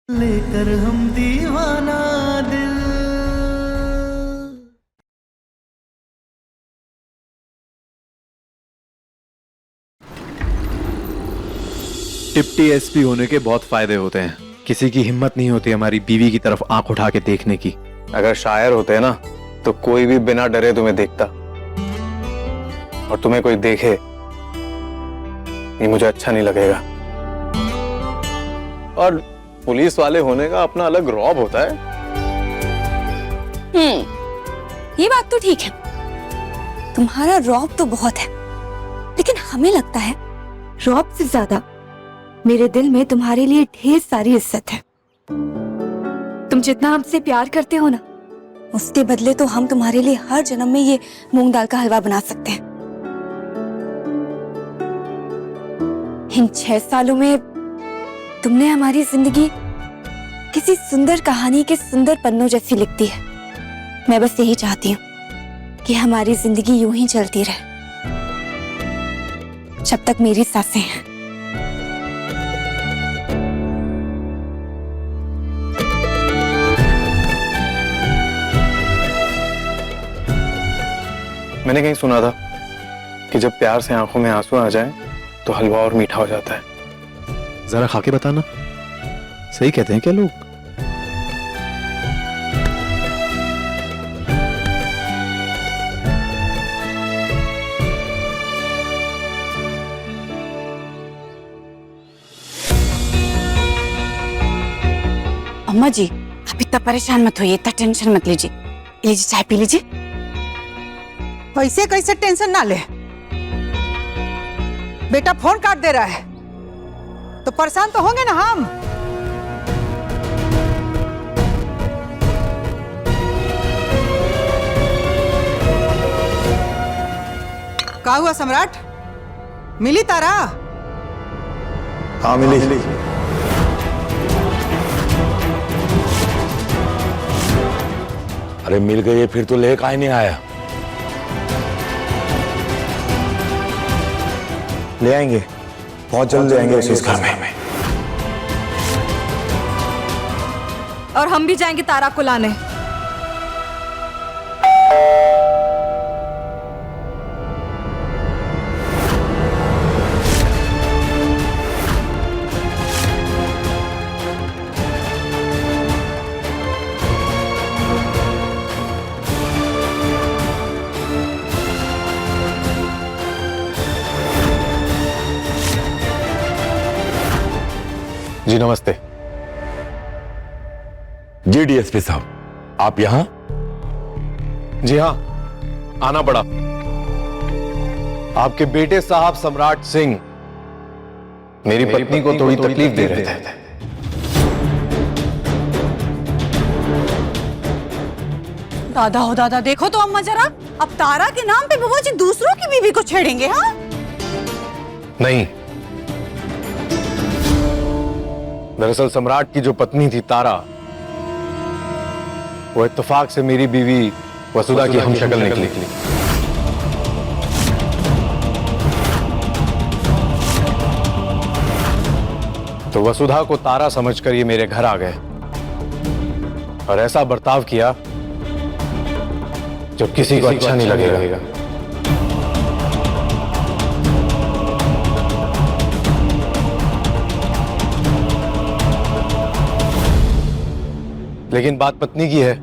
लेकर हम दीवाना दिल। डिप्टी एसपी होने के बहुत फायदे होते हैं। किसी की हिम्मत नहीं होती हमारी बीवी की तरफ आंख उठा के देखने की। अगर शायर होते ना तो कोई भी बिना डरे तुम्हें देखता, और तुम्हें कोई देखे ये मुझे अच्छा नहीं लगेगा। और पुलिस वाले होने का अपना अलग रौब होता है। ये बात तो ठीक है, तुम्हारा रौब तो बहुत है, लेकिन हमें लगता है रौब से ज्यादा मेरे दिल में तुम्हारे लिए ढेर सारी इज्जत है। तुम जितना हमसे प्यार करते हो ना, उसके बदले तो हम तुम्हारे लिए हर जन्म में ये मूंग दाल का हलवा बना सकते हैं। इन 6 सालों में तुमने हमारी जिंदगी किसी सुंदर कहानी के सुंदर पन्नों जैसी लिख दी है। मैं बस यही चाहती हूँ कि हमारी जिंदगी यूं ही चलती रहे जब तक मेरी सांसें हैं। मैंने कहीं सुना था कि जब प्यार से आंखों में आंसू आ जाए तो हलवा और मीठा हो जाता है। जरा खा के बताना, सही कहते हैं क्या लोग? अम्मा जी, आप इतना परेशान मत होइए, इतना टेंशन मत लीजिए। लीजिए चाय पी लीजिए। वैसे कैसे टेंशन ना ले, बेटा फोन काट दे रहा है तो परेशान तो होंगे ना हम। क्या हुआ सम्राट, मिली तारा? हाँ मिली। अरे मिल गई है, फिर तो ले काहे नहीं आया? ले आएंगे, बहुत जल्द ले आएंगे उस घर में। और हम भी जाएंगे तारा को लाने। जी नमस्ते। जी डीएसपी साहब, आप यहाँ? जी हाँ, आना पड़ा। आपके बेटे साहब सम्राट सिंह मेरी पत्नी को थोड़ी तकलीफ दे रहे थे। दादा हो दादा, देखो तो अम्मा जरा, अब तारा के नाम पे बुआ जी दूसरों की बीवी को छेड़ेंगे। हाँ नहीं, दरअसल सम्राट की जो पत्नी थी तारा, वो इत्तेफाक से मेरी बीवी वसुधा की हमशक्ल निकली। तो वसुधा को तारा समझकर ये मेरे घर आ गए और ऐसा बर्ताव किया जो किसी को अच्छा नहीं लगेगा। लेकिन बात पत्नी की है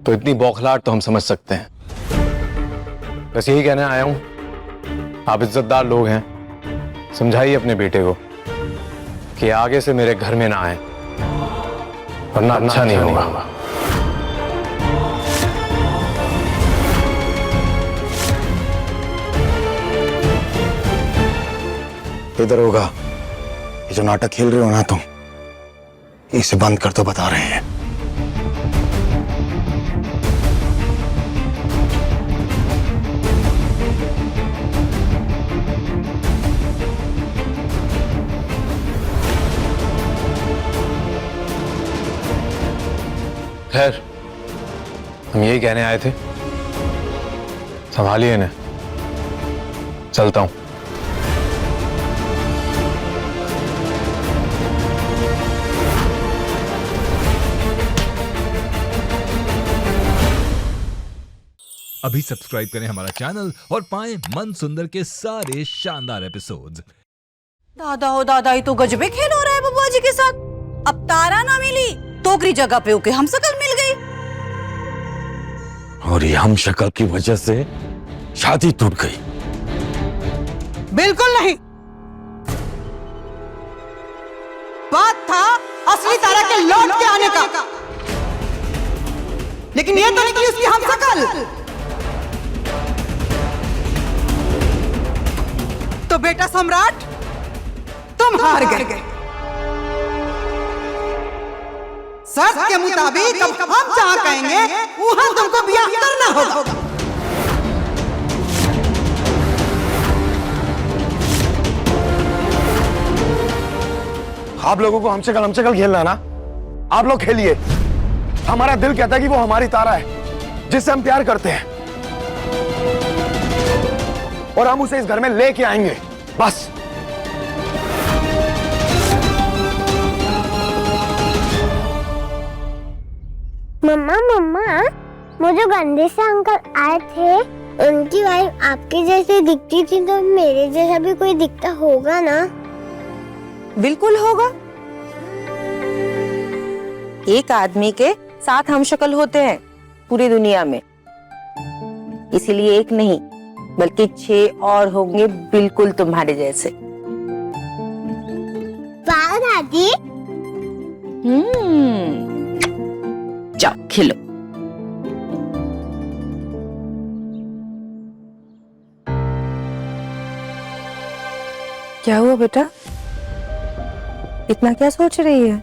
तो इतनी बौखलाहट तो हम समझ सकते हैं। बस यही कहने आया हूं, आप इज्जतदार लोग हैं, समझाइए अपने बेटे को कि आगे से मेरे घर में ना आए, वरना अच्छा नहीं होगा। इधर होगा, ये जो नाटक खेल रहे हो ना तुम, इसे बंद कर दो, बता रहे हैं। खैर, हम यही कहने आए थे, संभालिए इन्हें, चलता हूं। अभी सब्सक्राइब करें हमारा चैनल और पाएं मन सुंदर के सारे शानदार एपिसोड्स। दादा हो दादा, ये तो गजबे खेल हो रहा है बबुआ जी के साथ। अब तारा ना मिली, टोकरी जगह पे होके हम शकल मिल गई। और ये हम शक्ल की वजह से शादी टूट गई। बिल्कुल नहीं, बात था असली तारा के लौट के आने का, लेकिन ये तो नहीं कि उसकी हम शकल। तो बेटा सम्राट, तुम हार गए। शर्त के मुताबिक अब हम जहाँ कहेंगे वहाँ तुमको ब्याह करना होगा। आप लोगों को हमसे कल खेलना है ना, आप लोग खेलिए। हमारा दिल कहता है कि वो हमारी तारा है जिससे हम प्यार करते हैं, और हम उसे इस घर में लेके आएंगे, बस। मम्मा मम्मा, वो जो गंदे से अंकल आए थे, उनकी वाइफ आपके जैसी दिखती थी, तो मेरे जैसा भी कोई दिखता होगा ना? बिल्कुल होगा। एक आदमी के 7 हमशक्ल होते हैं पूरी दुनिया में, इसीलिए एक नहीं बल्कि 6 और होंगे बिल्कुल तुम्हारे जैसे। वाह दादी। जाओ खेलो। क्या हुआ बेटा, इतना क्या सोच रही है?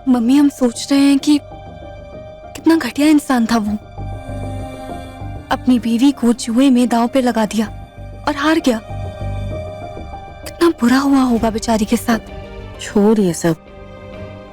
मम्मी, हम सोच रहे हैं कि कितना घटिया इंसान था वो। अपनी बीवी को जुए में दांव पे लगा दिया और हार गया। कितना बुरा हुआ होगा बेचारी के साथ। छोड़ ये सब,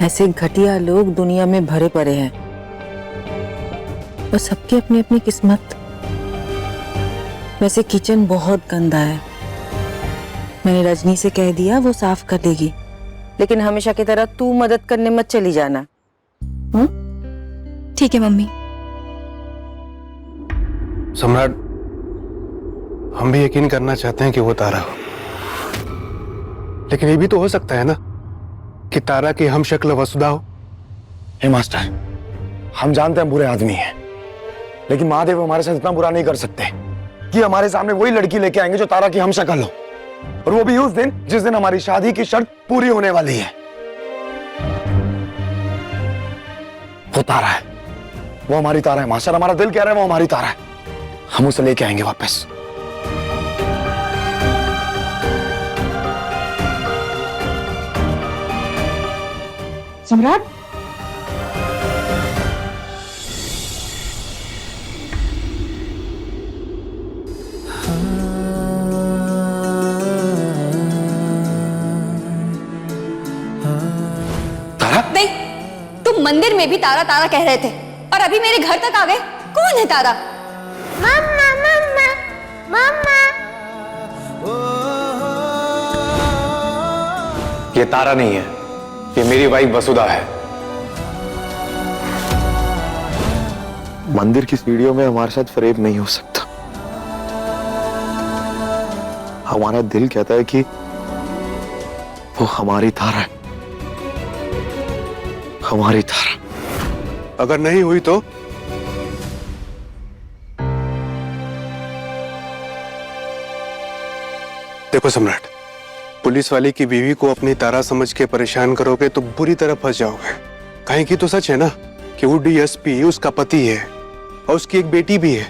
ऐसे घटिया लोग दुनिया में भरे पड़े हैं और सबकी अपनी अपनी किस्मत। वैसे किचन बहुत गंदा है, मैंने रजनी से कह दिया, वो साफ कर देगी, लेकिन हमेशा की तरह तू मदद करने मत चली जाना। ठीक है मम्मी। सम्राट, हम भी यकीन करना चाहते हैं कि वो तारा हो, लेकिन ये भी तो हो सकता है ना कि तारा की हम शक्ल वसुधा हो। हे मास्टर, हम जानते हैं बुरे आदमी हैं, लेकिन महादेव हमारे साथ इतना बुरा नहीं कर सकते कि हमारे सामने वही लड़की लेके आएंगे जो तारा की हम शक्ल हो, और वो भी उस दिन जिस दिन हमारी शादी की शर्त पूरी होने वाली है। वो तारा है, वो हमारी तारा है मास्टर। हमारा दिल कह रहा है वो हमारी तारा है, हम उसे लेके आएंगे वापस। सम्राट, नहीं, तुम मंदिर में भी तारा तारा कह रहे थे और अभी मेरे घर तक आ गए। कौन है तारा? मम्मा मम्मा मम्मा। ये तारा नहीं है, ये मेरी वाइफ वसुधा है। मंदिर की सीढ़ियों में हमारे साथ फरेब नहीं हो सकता। हमारा दिल कहता है कि वो हमारी तारा है, हमारी तारा। अगर नहीं हुई तो देखो सम्राट, पुलिस वाले की बीवी को अपनी तारा समझ के परेशान करोगे तो बुरी तरह फंस जाओगे। कहीं की तो सच है ना कि वो डीएसपी उसका पति है और उसकी एक बेटी भी है।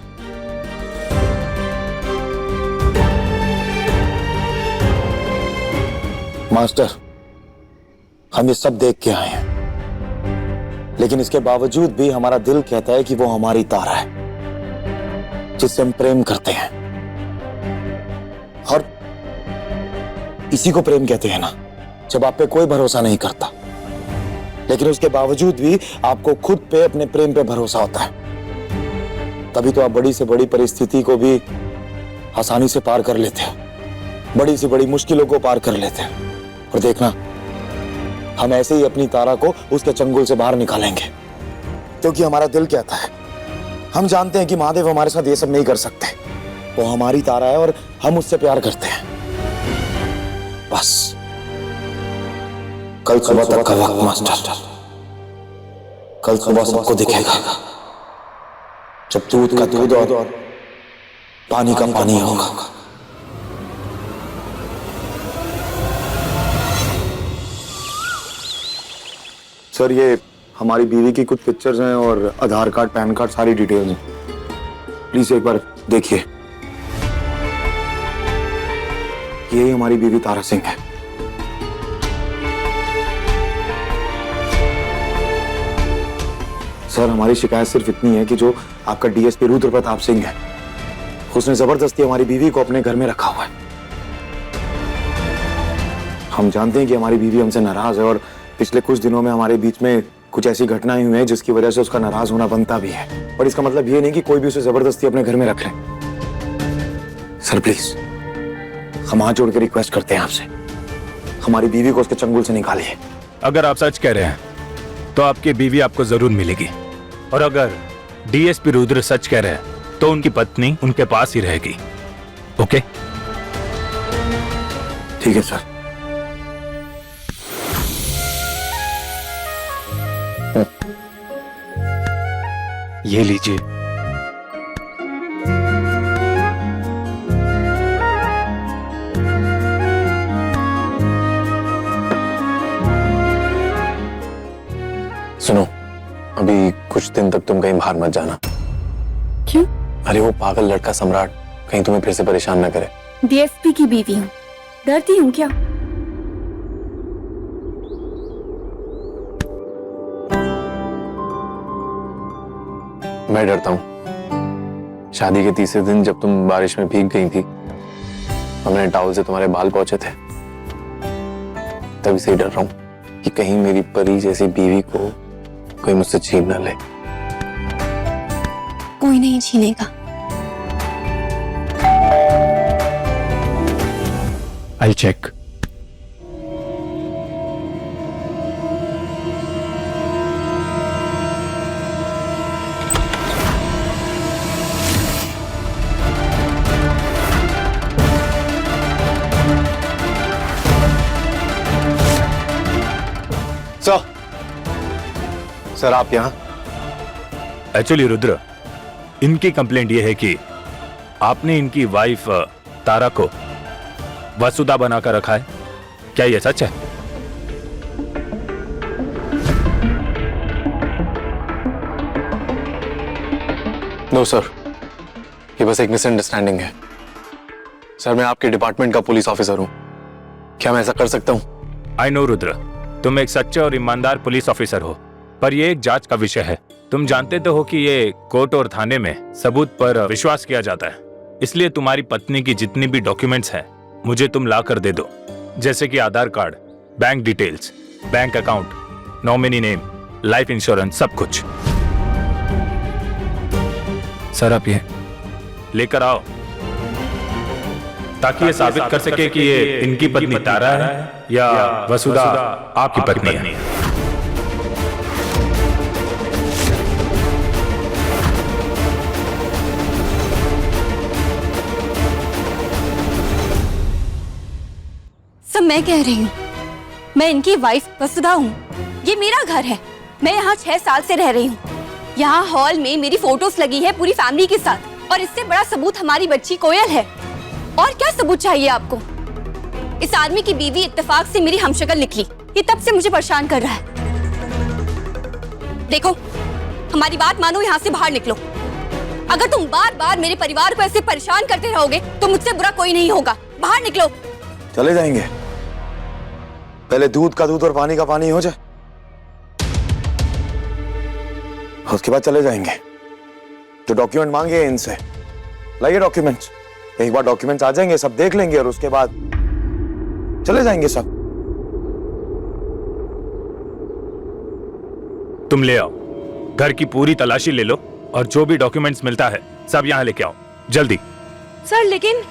मास्टर, हम ये सब देख के आए हैं, लेकिन इसके बावजूद भी हमारा दिल कहता है कि वो हमारी तारा है जिससे हम प्रेम करते हैं, और इसी को प्रेम कहते हैं ना, जब आप पे कोई भरोसा नहीं करता लेकिन उसके बावजूद भी आपको खुद पे, अपने प्रेम पे भरोसा होता है। तभी तो आप बड़ी से बड़ी परिस्थिति को भी आसानी से पार कर लेते हैं, बड़ी से बड़ी मुश्किलों को पार कर लेते हैं। और देखना, हम ऐसे ही अपनी तारा को उसके चंगुल से बाहर निकालेंगे, क्योंकि हमारा दिल कहता है हम जानते हैं कि महादेव हमारे साथ ये सब नहीं कर सकते। वो हमारी तारा है और हम उससे प्यार करते हैं। बस कल सुबह तक का वक्त मास्टर। कल सुबह सबको दिखेगा जब दूध का दूध और पानी का पानी होगा। सर ये हमारी बीवी की कुछ पिक्चर्स हैं और आधार कार्ड, पैन कार्ड, सारी डिटेल्स हैं। प्लीज एक बार देखिए। यही हमारी बीवी तारा सिंह है। सर हमारी शिकायत सिर्फ इतनी है कि जो आपका डीएसपी रुद्र प्रताप सिंह है, उसने जबरदस्ती हमारी बीवी को अपने घर में रखा हुआ है। हम जानते हैं कि हमारी बीवी हमसे नाराज है और पिछले कुछ दिनों में हमारे बीच में कुछ ऐसी घटनाएं हुई हैं जिसकी वजह से उसका नाराज होना बनता भी है, पर इसका मतलब ये नहीं कि कोई भी उसे जबरदस्ती अपने घर में रख ले। सर प्लीज हम हाथ जोड़ के रिक्वेस्ट करते हैं आपसे, हमारी बीवी को उसके चंगुल से निकालिए। अगर आप सच कह रहे हैं तो आपकी बीवी आपको जरूर मिलेगी, और अगर डीएसपी रुद्र सच कह रहे हैं तो उनकी पत्नी उनके पास ही रहेगी। ओके ठीक है सर। ये लीजिए। सुनो, अभी कुछ दिन तक तुम कहीं बाहर मत जाना। क्यों? अरे वो पागल लड़का सम्राट कहीं तुम्हें फिर से परेशान न करे। डीएसपी की बीवी हूँ, डरती हूँ क्या? मैं डरता हूँ। शादी के तीसरे दिन जब तुम बारिश में भीग गई थी और मैंने टॉवल से तुम्हारे बाल पोंछे थे, तभी से डर रहा हूँ कि कहीं मेरी परी जैसी बीवी को कोई मुझसे छीन न ले। कोई नहीं छीनेगा। I'll check. सर आप यहाँ? एक्चुअली रुद्र, इनकी कंप्लेंट ये है कि आपने इनकी वाइफ तारा को वसुधा बनाकर रखा है। क्या ये सच है? नो सर, ये बस एक मिसअंडरस्टैंडिंग है। सर मैं आपके डिपार्टमेंट का पुलिस ऑफिसर हूं, क्या मैं ऐसा कर सकता हूं? आई नो रुद्र, तुम एक सच्चे और ईमानदार पुलिस ऑफिसर हो, पर यह एक जांच का विषय है। तुम जानते तो हो कि ये कोर्ट और थाने में सबूत पर विश्वास किया जाता है, इसलिए तुम्हारी पत्नी की जितनी भी डॉक्यूमेंट्स हैं मुझे तुम ला कर दे दो, जैसे कि Aadhaar card, bank details, bank account, nominee name, life insurance, सब कुछ। सर आप ये लेकर आओ ताकि ये साबित कर सके कि ये इनकी पत्नी तारा है या वसुधा आपकी पत्नी है। सब मैं कह रही हूँ, मैं इनकी वाइफ वसुधा हूँ। ये मेरा घर है, मैं यहाँ 6 साल से रह रही हूँ। यहाँ हॉल में मेरी फोटोज लगी है पूरी फैमिली के साथ, और इससे बड़ा सबूत हमारी बच्ची कोयल है। और क्या सबूत चाहिए आपको? इस आदमी की बीवी इत्तेफाक से मेरी हमशक्ल निकली, ये तब से मुझे परेशान कर रहा है। देखो, हमारी बात मानो, यहाँ से बाहर निकलो। अगर तुम बार बार मेरे परिवार को ऐसे परेशान करते रहोगे तो मुझसे बुरा कोई नहीं होगा। बाहर निकलो। चले जाएंगे, पहले दूध का दूध और पानी का पानी हो जाए, उसके बाद चले जाएंगे। जो डॉक्यूमेंट मांगे इनसे लाइए डॉक्यूमेंट्स। एक बार डॉक्यूमेंट्स आ जाएंगे, सब देख लेंगे और उसके बाद चले जाएंगे सब। तुम ले आओ, घर की पूरी तलाशी ले लो और जो भी डॉक्यूमेंट्स मिलता है सब यहाँ लेके आओ, जल्दी। सर लेकिन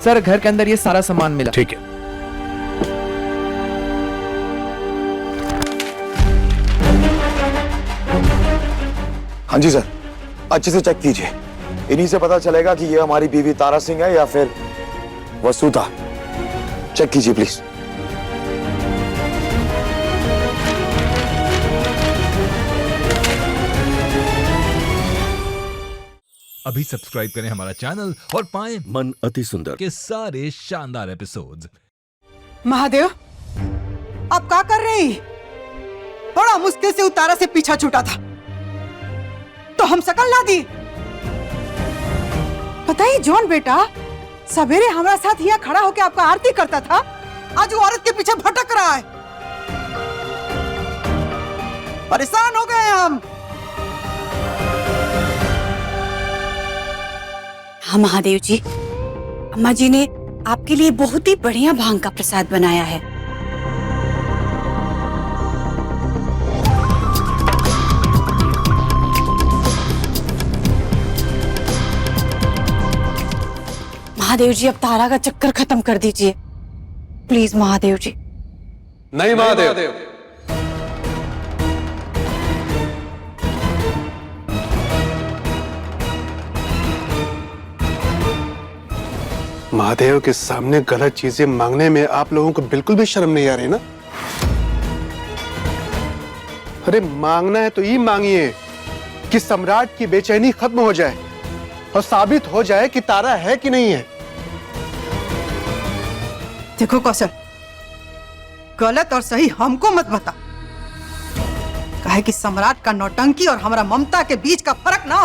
सर घर के अंदर ये सारा सामान मिला। ठीक है। हाँ जी सर, अच्छे से चेक कीजिए। इन्हीं से पता चलेगा कि ये हमारी बीवी तारा सिंह है या फिर वसुधा। चेक कीजिए प्लीज। अभी सब्सक्राइब करें हमारा चैनल और पाएं मन अति सुंदर के सारे शानदार एपिसोड्स। महादेव, आप क्या कर रहे हैं? बड़ा मुश्किल से उतारा से पीछा छूटा था तो हम शकल ला दी। पता ही जॉन बेटा सवेरे हमारे साथ यहाँ खड़ा होकर आपका आरती करता था, आज वो औरत के पीछे भटक रहा है। परेशान हो गए हम। हाँ महादेव जी, अम्मा जी ने आपके लिए बहुत ही बढ़िया भांग का प्रसाद बनाया है। महादेव जी, अब तारा का चक्कर खत्म कर दीजिए प्लीज महादेव जी। नहीं महादेव, महादेव के सामने गलत चीजें मांगने में आप लोगों को बिल्कुल भी शर्म नहीं आ रही ना? अरे मांगना है तो ये मांगिए कि सम्राट की बेचैनी खत्म हो जाए और साबित हो जाए कि तारा है कि नहीं है। देखो कौशल, गलत और सही हमको मत बता, काहे कि सम्राट का नौटंकी और हमारा ममता के बीच का फर्क ना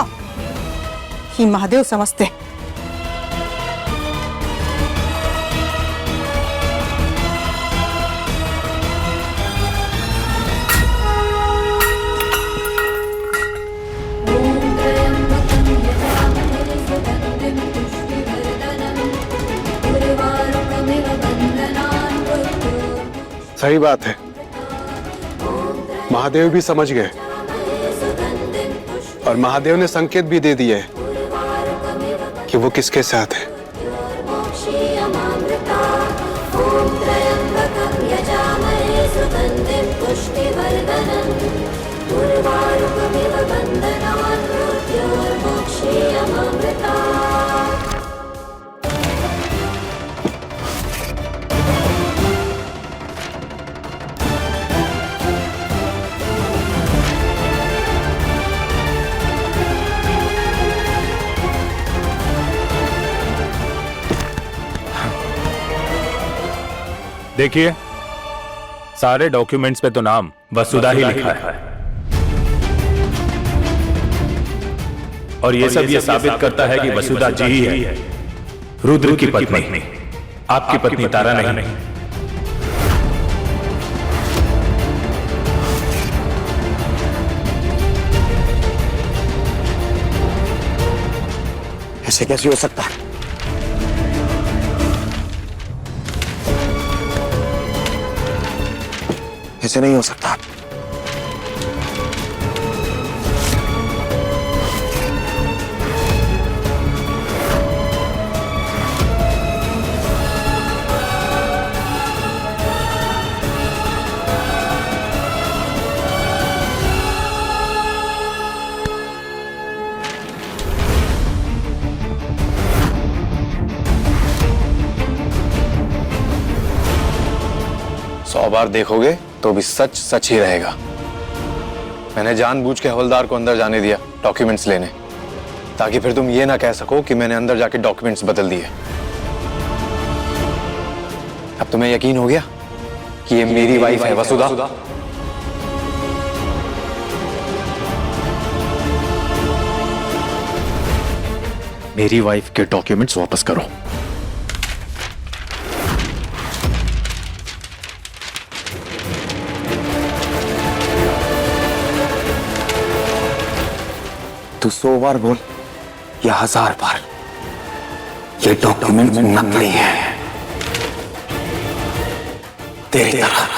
ही महादेव समझते। सही बात है, महादेव भी समझ गए और महादेव ने संकेत भी दे दिए कि वो किसके साथ है। देखिए, सारे डॉक्यूमेंट्स पे तो नाम वसुधा ही लिखा है और ये सब ये साबित करता है कि वसुधा जी ही है रुद्र की पत्नी, आपकी पत्नी तारा नहीं। ऐसे कैसे हो सकता है? ऐसे नहीं हो सकता। सौ बार देखोगे तो भी सच सच ही रहेगा। मैंने जानबूझ के हवलदार को अंदर जाने दिया डॉक्यूमेंट्स लेने, ताकि फिर तुम ये ना कह सको कि मैंने अंदर जाके डॉक्यूमेंट्स बदल दिए। अब तुम्हें यकीन हो गया कि ये मेरी वाइफ है वसुधा? मेरी वाइफ के डॉक्यूमेंट्स वापस करो। तू 100 बार बोल या 1000 बार, ये डॉक्यूमेंट नकली है तेरी तरह।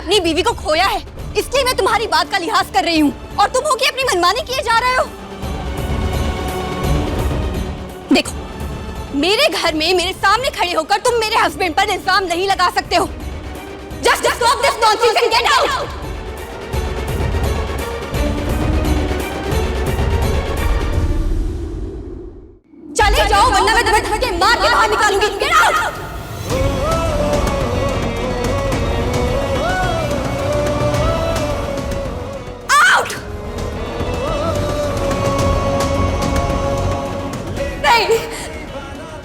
अपनी बीवी को खोया है, इसलिए मैं तुम्हारी बात का लिहाज कर रही हूँ और तुम हो कि अपनी मनमानी किए जा रहे हो। देखो, मेरे घर में मेरे सामने खड़े होकर तुम मेरे हस्बैंड पर इल्जाम नहीं लगा सकते हो। Just stop this nonsense and get out! चले जाओ वरना मैं तुम्हें धक्के मार के बाहर निकालूंगी। Get out! Out!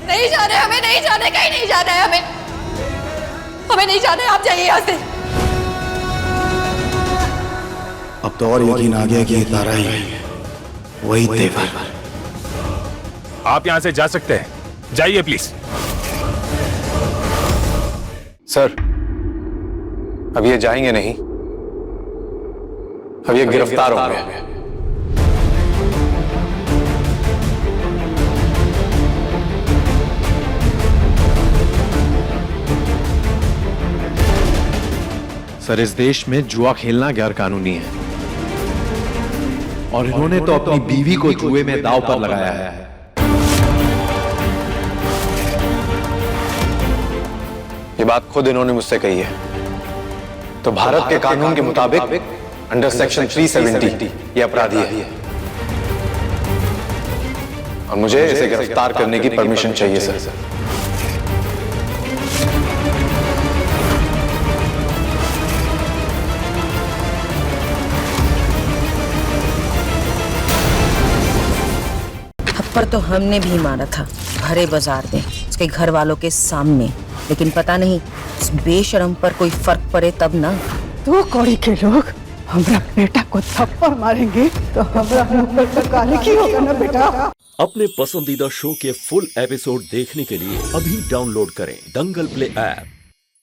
नहीं जाना है हमें, नहीं जाना है, कहीं नहीं जाना है हमें नहीं जाना है, आप जाइए यहाँ से। अब तो और यकीन आ गया कि ये तारा ही है, वही तेवर। आप यहाँ से जा सकते हैं, जाइए प्लीज। सर, अब ये जाएंगे नहीं, अब ये गिरफ्तार होंगे। सर, इस देश में जुआ खेलना गैर कानूनी है और इन्होंने तो अपनी बीवी को जुए में दांव पर लगाया है। ये बात खुद इन्होंने मुझसे कही है। तो भारत के कानून के मुताबिक अंडर सेक्शन 370 ये अपराधी है और मुझे इसे गिरफ्तार करने की परमिशन चाहिए सर। थप्पड़ तो हमने भी मारा था भरे बाजार में उसके घर वालों के सामने, लेकिन पता नहीं उस बेशरम पर कोई फर्क पड़े तब ना। दो कौड़ी के लोग हमरा बेटा को थप्पड़ मारेंगे तो हमरा ऊपर तो काले की होगा ना बेटा। अपने पसंदीदा शो के फुल एपिसोड देखने के लिए अभी डाउनलोड करें दंगल प्ले ऐप।